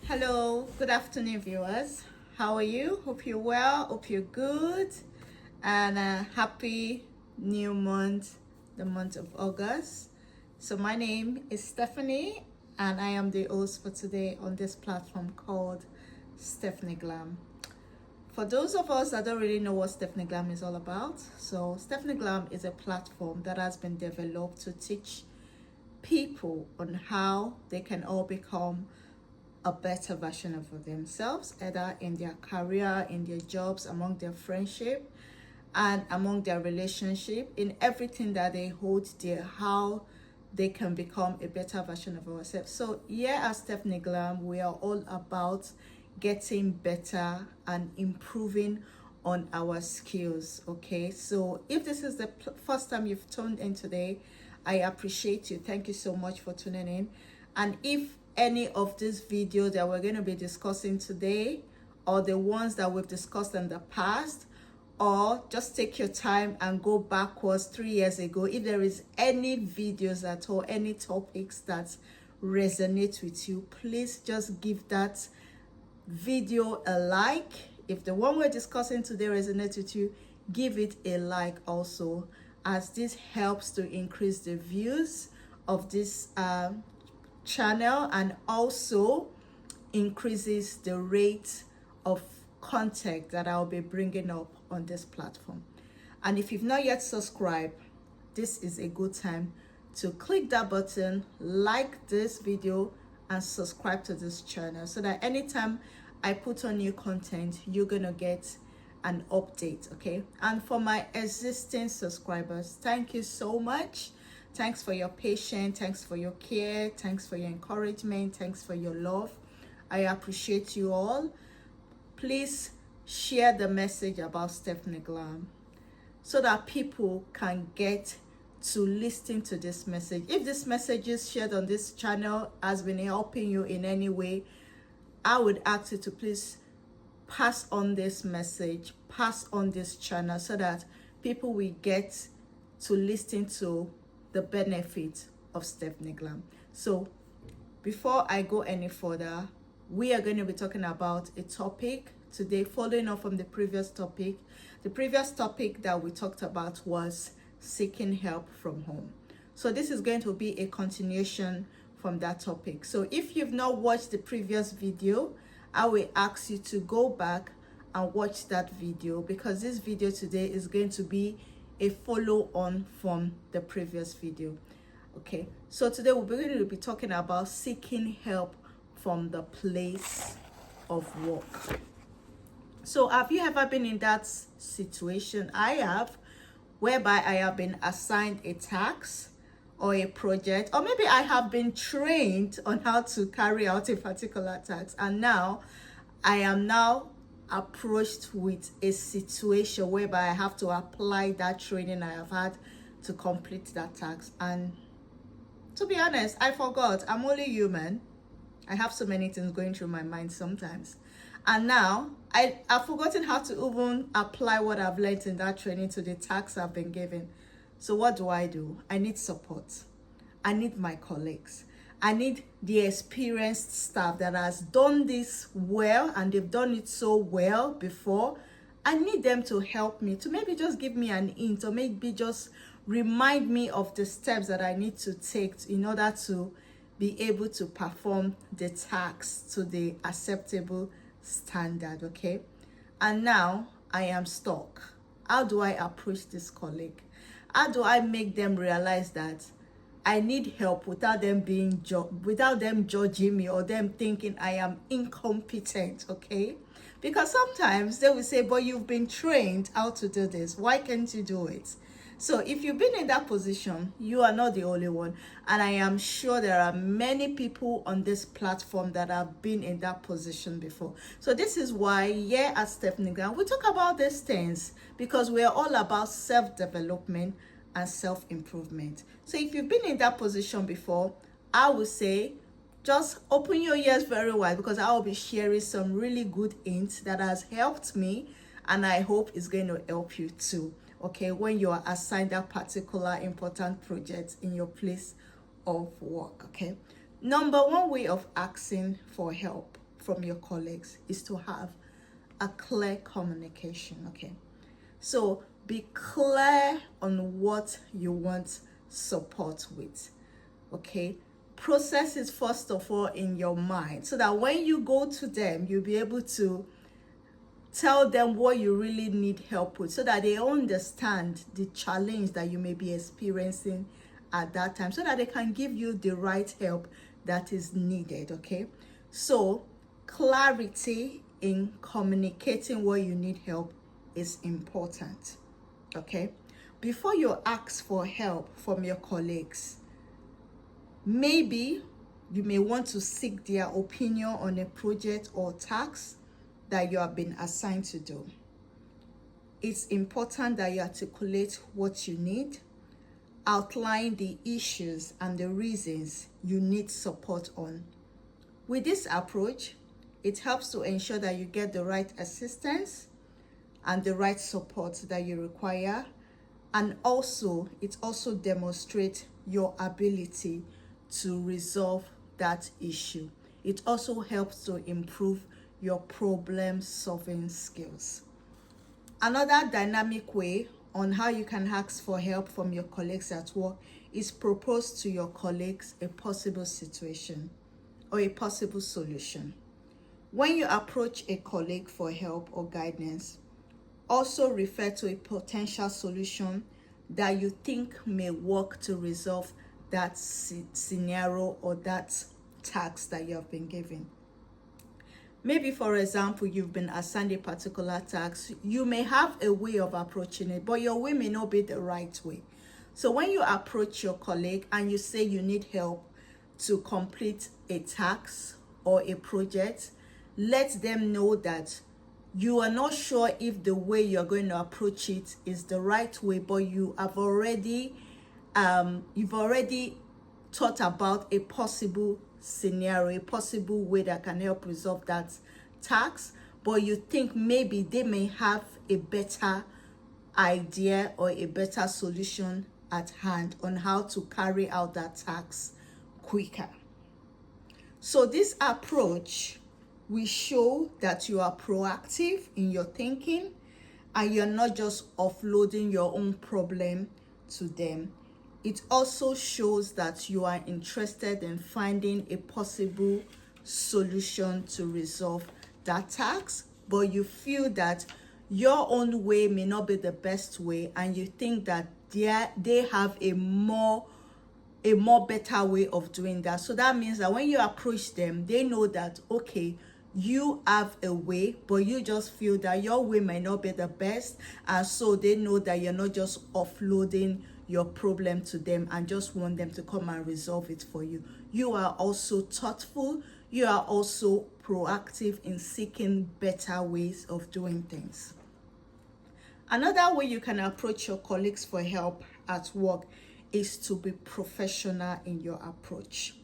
Hello, good afternoon, viewers. How are you? Hope you're well. Hope you're good. And happy new month, the month of August. So, my name is Stephanie, and I am the host for today on this platform called Stephanie Glam. For those of us that don't really know what Stephanie Glam is all about, so Stephanie Glam is a platform that has been developed to teach people on how they can all become a better version of themselves, either in their career, in their jobs, among their friendship, and among their relationship, in everything that they hold dear, how they can become a better version of ourselves. So here at Stephanie Glam, we are all about getting better and improving on our skills. Okay, so if this is the first time you've tuned in today, I appreciate you. Thank you so much for tuning in. And if any of these videos that we're going to be discussing today, or the ones that we've discussed in the past, or just take your time and go backwards 3 years ago, if there is any videos at all, any topics that resonate with you, please just give that video a like. If the one we're discussing today resonates with you, give it a like also, as this helps to increase the views of this channel and also increases the rate of content that I'll be bringing up on this platform. And if you've not yet subscribed, this is a good time to click that button, like this video, and subscribe to this channel so that anytime I put on new content, you're gonna get an update. Okay, and for my existing subscribers, thank you so much. Thanks for your patience, thanks for your care, thanks for your encouragement, thanks for your love. I appreciate you all. Please share the message about Stephanie Glam so that people can get to listen to this message. If this message is shared on this channel has been helping you in any way, I would ask you to please pass on this message, pass on this channel so that people will get to listen to the benefit of Stephanie Glam. So before I go any further, we are going to be talking about a topic today, following up from the previous topic. The previous topic that we talked about was seeking help from home. So this is going to be a continuation from that topic. So if you've not watched the previous video, I will ask you to go back and watch that video, because this video today is going to be a follow on from the previous video. Okay, so today we're going to be talking about seeking help from the place of work. So have you ever been in that situation? I have, whereby I have been assigned a task or a project, or maybe I have been trained on how to carry out a particular task, and now I am now approached with a situation whereby I have to apply that training I have had to complete that task. And to be honest, I forgot. I'm only human. I have so many things going through my mind sometimes. And now I've forgotten how to even apply what I've learned in that training to the tasks I've been given. So what do? I need support. I need my colleagues. I need the experienced staff that has done this well, and they've done it so well before. I need them to help me, to maybe just give me an hint, or maybe just remind me of the steps that I need to take in order to be able to perform the task to the acceptable standard. Okay, and now I am stuck. How do I approach this colleague? How do I make them realize that I need help without them without them judging me or them thinking I am incompetent? Okay, because sometimes they will say, but you've been trained how to do this, why can't you do it? So if you've been in that position, you are not the only one. And I am sure there are many people on this platform that have been in that position before. So this is why here at Stephanie Glam, we talk about these things, because we are all about self-development and self-improvement. So if you've been in that position before, I would say just open your ears very wide, because I will be sharing some really good hints that has helped me, and I hope it's going to help you too. Okay, when you are assigned that particular important project in your place of work. Okay, number one way of asking for help from your colleagues is to have a clear communication. Okay, so be clear on what you want support with. Okay, process it first of all in your mind so that when you go to them, you'll be able to tell them what you really need help with, so that they understand the challenge that you may be experiencing at that time, so that they can give you the right help that is needed. Okay, so clarity in communicating what you need help is important. Okay, before you ask for help from your colleagues, maybe you may want to seek their opinion on a project or task that you have been assigned to do. It's important that you articulate what you need, outline the issues and the reasons you need support on. With this approach, it helps to ensure that you get the right assistance and the right support that you require, and also it also demonstrates your ability to resolve that issue. It also helps to improve your problem solving skills. Another dynamic way on how you can ask for help from your colleagues at work is propose to your colleagues a possible situation or a possible solution. When you approach a colleague for help or guidance, also refer to a potential solution that you think may work to resolve that scenario or that task that you have been given. Maybe, for example, you've been assigned a particular task. You may have a way of approaching it, but your way may not be the right way. So when you approach your colleague and you say you need help to complete a task or a project, let them know that you are not sure if the way you're going to approach it is the right way, but you've already thought about a possible scenario, a possible way that can help resolve that task, but you think maybe they may have a better idea or a better solution at hand on how to carry out that task quicker. So this approach will show that you are proactive in your thinking and you're not just offloading your own problem to them. It also shows that you are interested in finding a possible solution to resolve that task, but you feel that your own way may not be the best way, and you think that they have a more better way of doing that. So that means that when you approach them, they know that, okay, you have a way, but you just feel that your way might not be the best, and so they know that you're not just offloading your problem to them and just want them to come and resolve it for you. You are also thoughtful. You are also proactive in seeking better ways of doing things. Another way you can approach your colleagues for help at work is to be professional in your approach.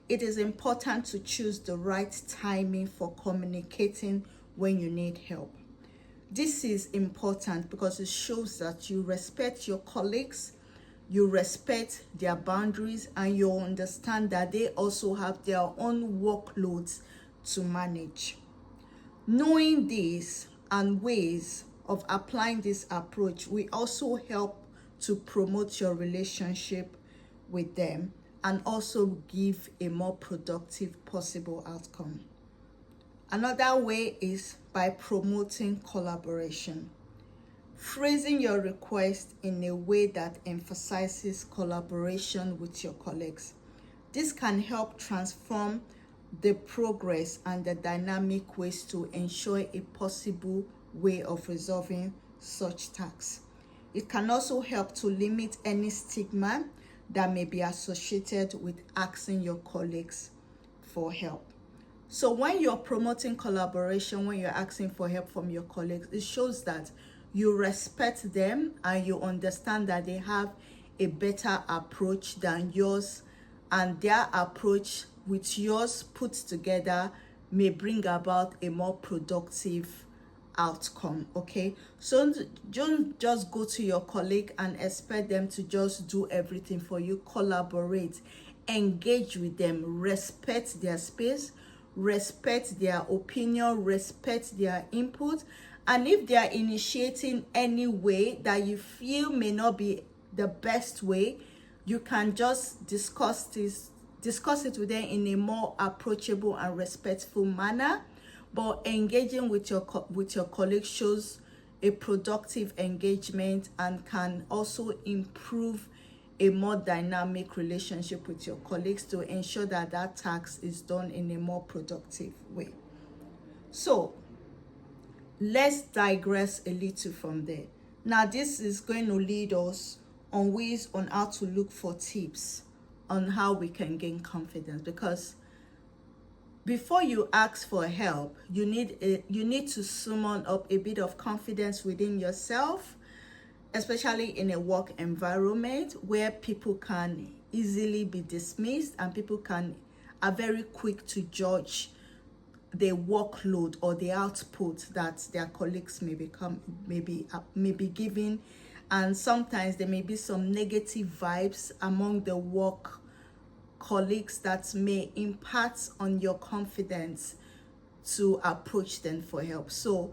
It is important to choose the right timing for communicating when you need help. This is important because it shows that you respect your colleagues, you respect their boundaries, and you understand that they also have their own workloads to manage. Knowing this and ways of applying this approach will also help to promote your relationship with them and also give a more productive possible outcome. Another way is by promoting collaboration. Phrasing your request in a way that emphasizes collaboration with your colleagues. This can help transform the progress and the dynamic ways to ensure a possible way of resolving such tasks. It can also help to limit any stigma that may be associated with asking your colleagues for help. So when you're promoting collaboration, when you're asking for help from your colleagues, it shows that you respect them and you understand that they have a better approach than yours, and their approach with yours put together may bring about a more productive outcome. Okay, so don't just go to your colleague and expect them to just do everything for you. Collaborate, engage with them, respect their space, respect their opinion, respect their input. And if they are initiating any way that you feel may not be the best way, you can just discuss it with them in a more approachable and respectful manner. But engaging with your colleagues shows a productive engagement and can also improve a more dynamic relationship with your colleagues to ensure that that task is done in a more productive way. So let's digress a little from there. Now, this is going to lead us on ways on how to look for tips on how we can gain confidence, because before you ask for help, you need to summon up a bit of confidence within yourself, especially in a work environment where people can easily be dismissed and people are very quick to judge the workload or the output that their colleagues may be giving. And sometimes there may be some negative vibes among the work colleagues that may impact on your confidence to approach them for help. So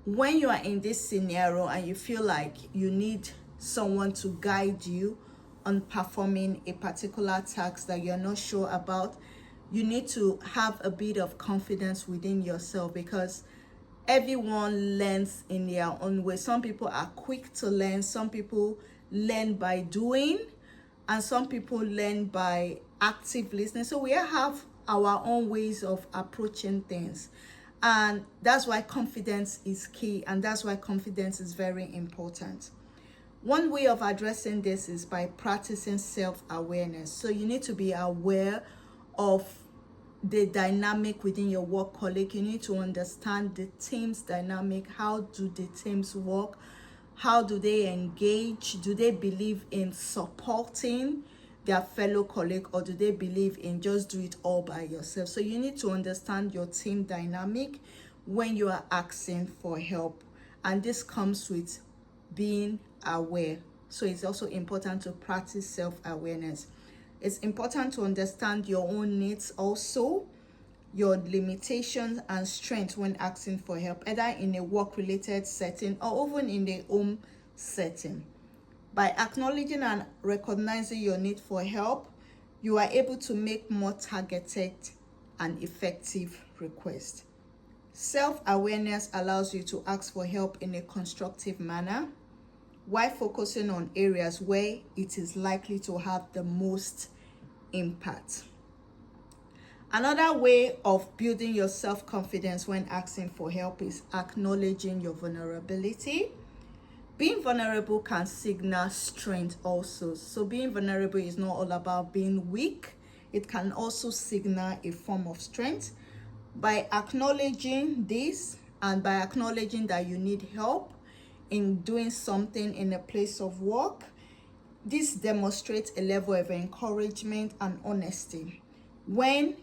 when you are in this scenario and you feel like you need someone to guide you on performing a particular task that you're not sure about, you need to have a bit of confidence within yourself, because everyone learns in their own way. Some people are quick to learn, some people learn by doing, and some people learn by active listening. So we have our own ways of approaching things, and that's why confidence is key, and that's why confidence is very important. One way of addressing this is by practicing self-awareness. So you need to be aware of the dynamic within your work colleague. You need to understand the team's dynamic. How do the teams work? How do they engage? Do they believe in supporting their fellow colleague, or do they believe in just do it all by yourself? So you need to understand your team dynamic when you are asking for help, and this comes with being aware. So it's also important to practice self-awareness. It's important to understand your own needs also, your limitations and strengths when asking for help, either in a work-related setting or even in a home setting. By acknowledging and recognizing your need for help, you are able to make more targeted and effective requests. Self-awareness allows you to ask for help in a constructive manner, while focusing on areas where it is likely to have the most impact. Another way of building your self-confidence when asking for help is acknowledging your vulnerability. Being vulnerable can signal strength also. So being vulnerable is not all about being weak. It can also signal a form of strength. By acknowledging this, and by acknowledging that you need help in doing something in a place of work, this demonstrates a level of encouragement and honesty. When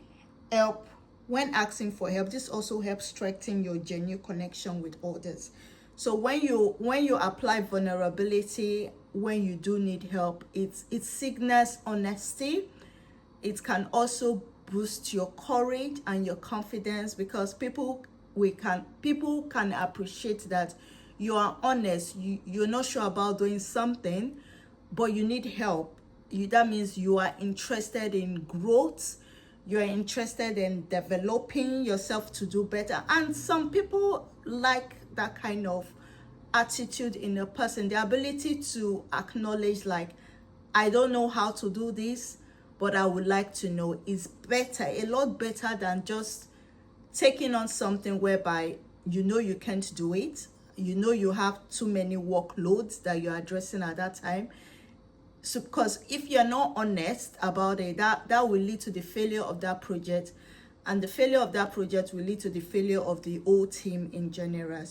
asking for help, this also helps strengthen your genuine connection with others. So when you apply vulnerability, when you do need help, it signals honesty. It can also boost your courage and your confidence, because people can appreciate that you are honest. You're not sure about doing something, but you need help. That means you are interested in growth. You're interested in developing yourself to do better. And some people like that kind of attitude in a person, the ability to acknowledge, like, I don't know how to do this, but I would like to know, is better, a lot better than just taking on something whereby you can't do it. You have too many workloads that you're addressing at that time. So because if you're not honest about it, that will lead to the failure of that project, and the failure of that project will lead to the failure of the whole team in general.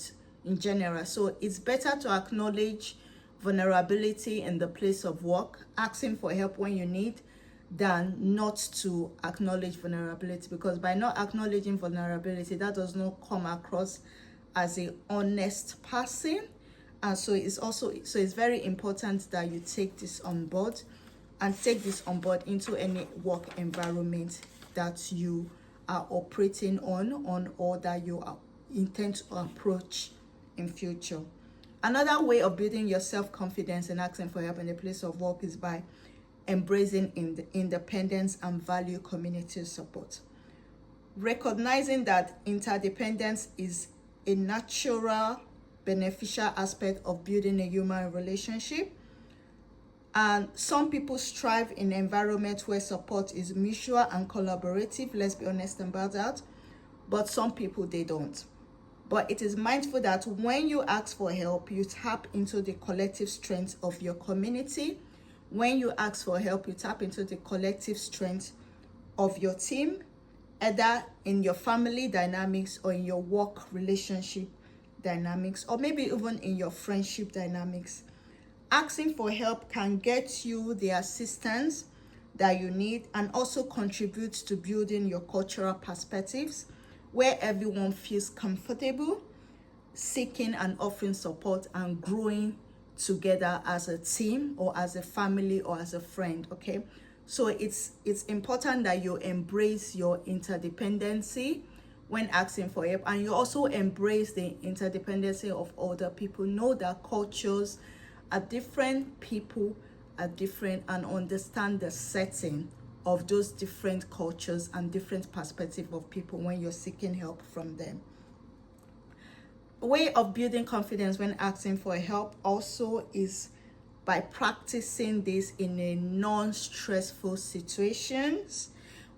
So it's better to acknowledge vulnerability in the place of work, asking for help when you need, than not to acknowledge vulnerability, because by not acknowledging vulnerability, that does not come across as a honest person. And so it's very important that you take this on board, and take this on board into any work environment that you are operating on or that you are intend to approach in future. Another way of building your self-confidence and asking for help in the place of work is by embracing independence and value community support. Recognizing that interdependence is a natural, beneficial aspect of building a human relationship. And some people strive in an environment where support is mutual and collaborative, let's be honest about that. But some people, they don't. But it is mindful that when you ask for help, you tap into the collective strength of your community. When you ask for help, you tap into the collective strength of your team, either in your family dynamics or in your work relationship dynamics, or maybe even in your friendship dynamics. Asking for help can get you the assistance that you need and also contribute to building your cultural perspectives where everyone feels comfortable seeking and offering support and growing together as a team or as a family or as a friend. Okay, so it's important that you embrace your interdependency when asking for help, and you also embrace the interdependency of other people. Know that cultures are different, people are different, and understand the setting of those different cultures and different perspective of people when you're seeking help from them. A way of building confidence when asking for help also is by practicing this in a non-stressful situations.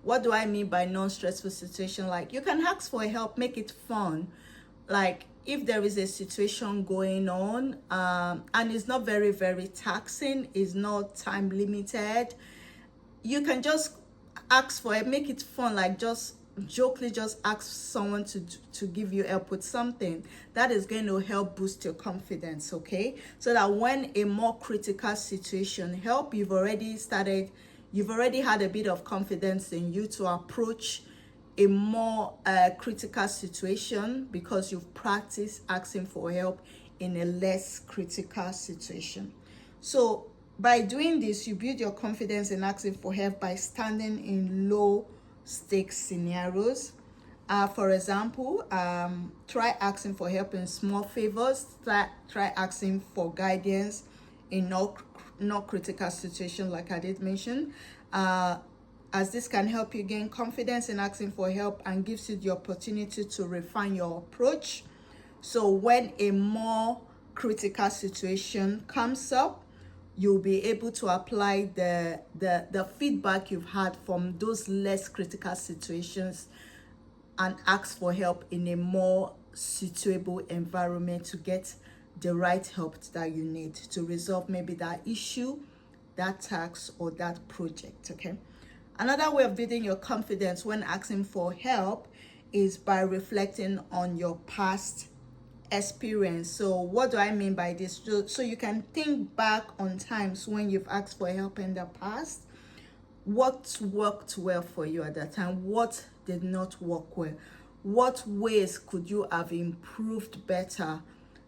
What do I mean by non-stressful situation? Like, you can ask for help, make it fun. Like, if there is a situation going on and it's not very, very taxing, it's not time limited, you can just ask for it, make it fun, like just jokingly just ask someone to give you help with something that is going to help boost your confidence, okay? So that when a more critical situation help, you've already had a bit of confidence in you to approach a more critical situation because you've practiced asking for help in a less critical situation. So by doing this, you build your confidence in asking for help by standing in low stakes scenarios. For example, try asking for help in small favors. Try asking for guidance in not critical situation, like I did mention, as this can help you gain confidence in asking for help and gives you the opportunity to refine your approach. So when a more critical situation comes up, you'll be able to apply the feedback you've had from those less critical situations and ask for help in a more suitable environment to get the right help that you need to resolve maybe that issue, that task, or that project. Okay, another way of building your confidence when asking for help is by reflecting on your past experience. So what do I mean by this? So you can think back on times when you've asked for help in the past. What worked well for you at that time? What did not work well? What ways could you have improved better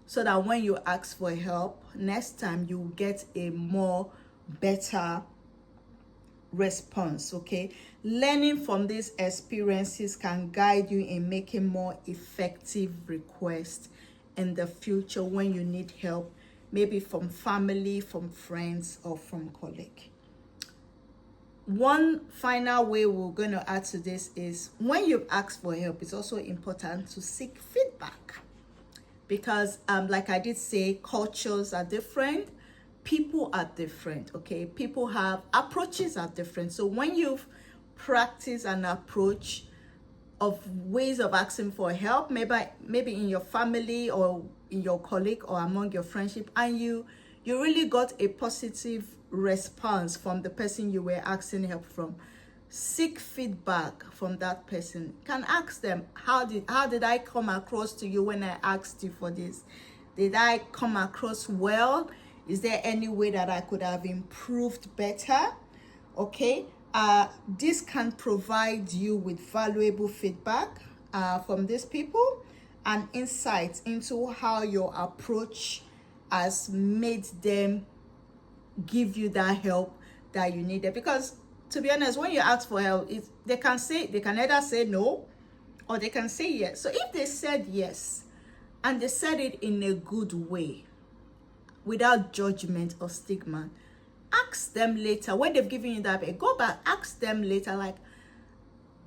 so that when you ask for help next time, you get a more better response? Okay, learning from these experiences can guide you in making more effective requests in the future when you need help, maybe from family, from friends, or from colleague. One final way we're going to add to this is when you've asked for help, it's also important to seek feedback because like I did say, cultures are different, people are different. Okay, people have approaches are different. So when you've practiced an approach of ways of asking for help, maybe in your family or in your colleague or among your friendship, and you really got a positive response from the person you were asking help from, seek feedback from that person. Can ask them, how did I come across to you when I asked you for this? Did I come across well? Is there any way that I could have improved better? Okay, this can provide you with valuable feedback from these people and insights into how your approach has made them give you that help that you needed. Because to be honest, when you ask for help, they can either say no or they can say yes. So if they said yes and they said it in a good way, without judgment or stigma, ask them later when they've given you that. Go back, ask them later, like,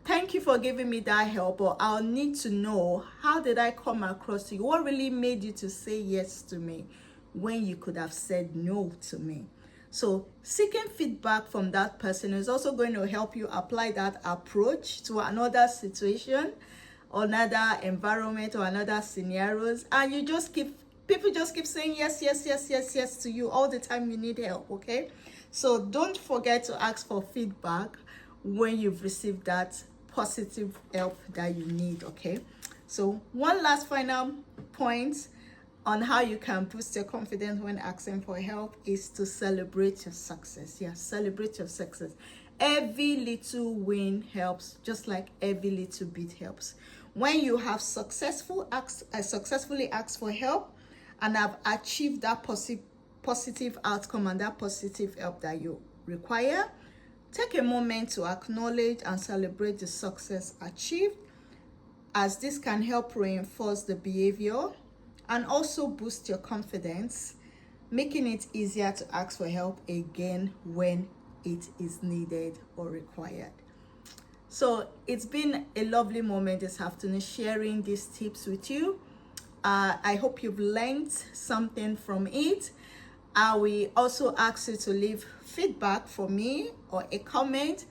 thank you for giving me that help, or I'll need to know, how did I come across to you? What really made you to say yes to me when you could have said no to me? So seeking feedback from that person is also going to help you apply that approach to another situation, another environment, or another scenarios, and people just keep saying yes, yes, yes, yes, yes to you all the time you need help. Okay, so don't forget to ask for feedback when you've received that positive help that you need. Okay, so one last final point on how you can boost your confidence when asking for help is to celebrate your success. Yeah, celebrate your success. Every little win helps, just like every little bit helps. When you have successfully asked for help and have achieved that positive outcome and that positive help that you require, take a moment to acknowledge and celebrate the success achieved, as this can help reinforce the behavior and also boost your confidence, making it easier to ask for help again when it is needed or required. So it's been a lovely moment this afternoon sharing these tips with you. I hope you've learned something from it. I will also ask you to leave feedback for me or a comment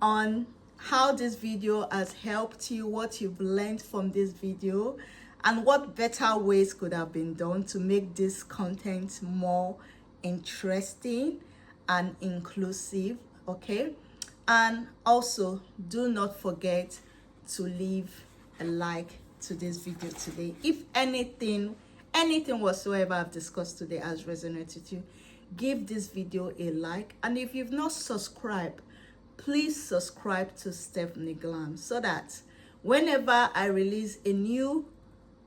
on how this video has helped you, what you've learned from this video, and what better ways could have been done to make this content more interesting and inclusive. Okay, and also do not forget to leave a like to this video today. If anything whatsoever I've discussed today has resonated with you, give this video a like, and if you've not subscribed, please subscribe to Stephanie Glam, so that whenever I release a new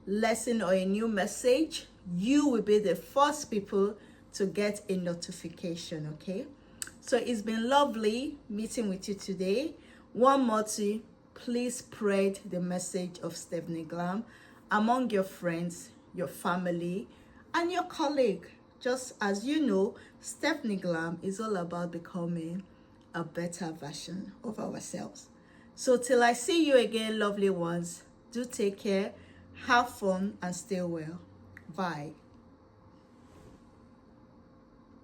lesson or a new message, you will be the first people to get a notification. Okay, so it's been lovely meeting with you today. One more to please spread the message of Stephanie Glam among your friends, your family, and your colleague. Just as you know, Stephanie Glam is all about becoming a better version of ourselves. So till I see you again, lovely ones, do take care, have fun, and stay well. Bye.